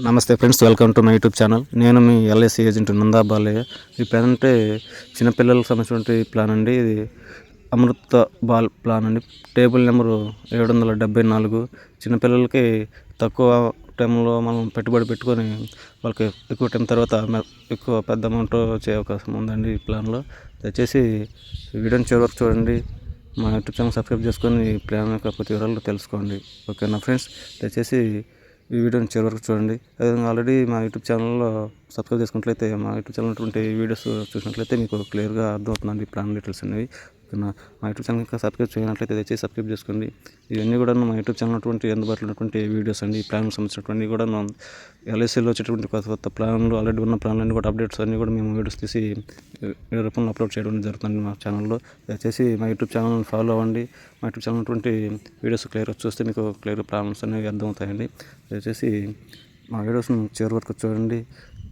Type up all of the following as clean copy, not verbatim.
నమస్తే friends, welcome to my YouTube channel. నేను మీ LIC agent Nanda Balayya. ఈ ప్లాన్ అంటే చిన్నపిల్లలకు సంబంధించినటువంటి ప్లాన్ అండి. ఇది అమృత బాల్ ప్లాన్ అండి. Table number 774. చిన్నపిల్లలకి తక్కువ టైంలో మనం పెట్టుబడి పెట్టుకొని వాళ్ళకి ఎక్కువ టైం తర్వాత ఎక్కువ పెద్ద అమౌంట్ వచ్చే అవకాశం ఉందండి ఈ ప్లాన్లో. దయచేసి వీడియోని చివరి వరకు చూడండి. మా యూట్యూబ్ ఛానల్ సబ్స్క్రైబ్ చేసుకొని ఈ ప్లాన్ యొక్క ప్రతి వివరాలు తెలుసుకోండి. ఓకేనా ఫ్రెండ్స్, దయచేసి ఈ వీడియోని చివరి వరకు చూడండి. అదేవిధంగా ఆల్రెడీ మా యూట్యూబ్ ఛానల్లో సబ్స్క్రైబ్ చేసుకున్నట్లయితే, మా యూట్యూబ్ ఛానల్ ఉన్నటువంటి వీడియోస్ చూసినట్లయితే మీకు క్లియర్గా అర్థమవుతుందండి ప్లాన్ డీటెయిల్స్ అనేవి. మా యూట్యూబ్ ఛానల్ ఇంకా సబ్స్క్రైబ్ చేయనట్లయితే దయచేసి సబ్స్క్రైబ్ చేసుకోండి. ఇవన్నీ కూడా మా యూట్యూబ్ ఛానల్ ఉన్నటువంటి అందుబాటులో ఉన్నటువంటి వీడియోస్ అండి. ఈ ప్లాన్కి సంబంధించినటువంటి కూడా ఎల్ఐసీలో వచ్చేటువంటి కొత్త ప్లాన్లు, ఆల్రెడీ ఉన్న ప్లాన్లన్నీ కూడా అప్డేట్స్ అన్నీ కూడా మేము వీడియోస్ తీసి వీడియో రూపంలో అప్లోడ్ చేయడం జరుగుతుంది మా ఛానల్లో. దయచేసి మా యూట్యూబ్ ఛానల్ని ఫాలో అవ్వండి. మా యూట్యూబ్ ఛానల్ ఉన్నటువంటి వీడియోస్ క్లియర్గా చూస్తే మీకు క్లియర్ ప్లాన్స్ అనేవి అర్థమవుతాయండి. దయచేసి మా వీడియోస్ను చివరి వరకు చూడండి.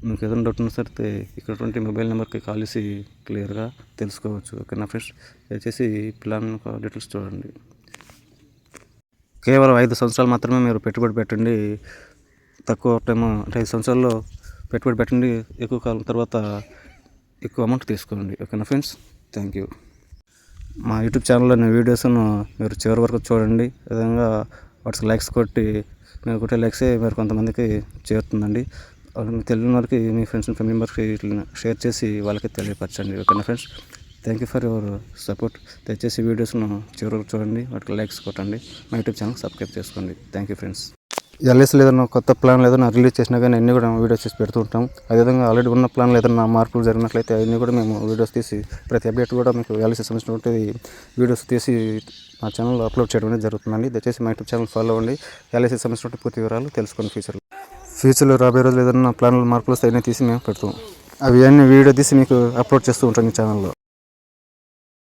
మీకు ఏదైనా డౌట్ ఉన్నా సరే ఇక్కడ మొబైల్ నెంబర్కి కాల్ చేసి క్లియర్గా తెలుసుకోవచ్చు. ఓకేనా ఫ్రెండ్స్, దయచేసి ప్లాన్ డీటెయిల్స్ చూడండి. కేవలం 5 సంవత్సరాలు మాత్రమే మీరు పెట్టుబడి పెట్టండి. తక్కువ టైం అంటే 5 సంవత్సరాల్లో పెట్టుబడి పెట్టండి. ఎక్కువ కాలం తర్వాత ఎక్కువ అమౌంట్ తీసుకోండి. ఓకేనా ఫ్రెండ్స్, థ్యాంక్ యూ. మా యూట్యూబ్ ఛానల్లోని వీడియోస్ను మీరు చివరి వరకు చూడండి. విధంగా వాట్స్ లైక్స్ కొట్టి, మీరు కొట్టే లైక్సే మీరు కొంతమందికి చేరుతుందండి. మీకు తెలియని వారికి మీ ఫ్రెండ్స్ అండ్ ఫ్యామిలీ మెంబర్స్కి షేర్ చేసి వాళ్ళకి తెలియపరచండి. ఓకేనా friends, thank you for your support. దయచేసి వీడియోస్ను చివరికి చూడండి, వాటికి లైక్స్ కొట్టండి. మా యూట్యూబ్ ఛానల్ సబ్స్క్రైబ్ చేసుకోండి. Thank you friends. ఎల్ఐసీలో ఏదైనా కొత్త ప్లాన్లు ఏదైనా రిలీజ్ చేసినా కానీ అన్నీ కూడా వీడియోస్ చేసి పెడుతూ ఉంటాం. అదేవిధంగా ఆల్రెడీ ఉన్న ప్లాన్లు ఏదైనా మార్పులు జరిగినట్లయితే అవన్నీ కూడా మేము వీడియోస్ తీసి ప్రతి అప్డేట్ కూడా మీకు ఎల్ఐసీ సంబంధించినటువంటి వీడియోస్ తీసి మా ఛానల్లో అప్లోడ్ చేయడం అనేది జరుగుతుందండి. దయచేసి మా యూట్యూబ్ ఛానల్ ఫాలో అవ్వండి. ఎల్ఐసీ సంబంధించినటువంటి పూర్తి వివరాలు తెలుసుకోండి. ఫ్యూచర్లో రాబోయే రోజులు ఏదైనా ప్లాన్లు మార్పులు వస్తే అవన్నీ తీసి మేము పెడతాం. అవి అన్నీ వీడియో తీసి మీకు అప్లోడ్ చేస్తూ ఉంటాం ఈ ఛానల్లో.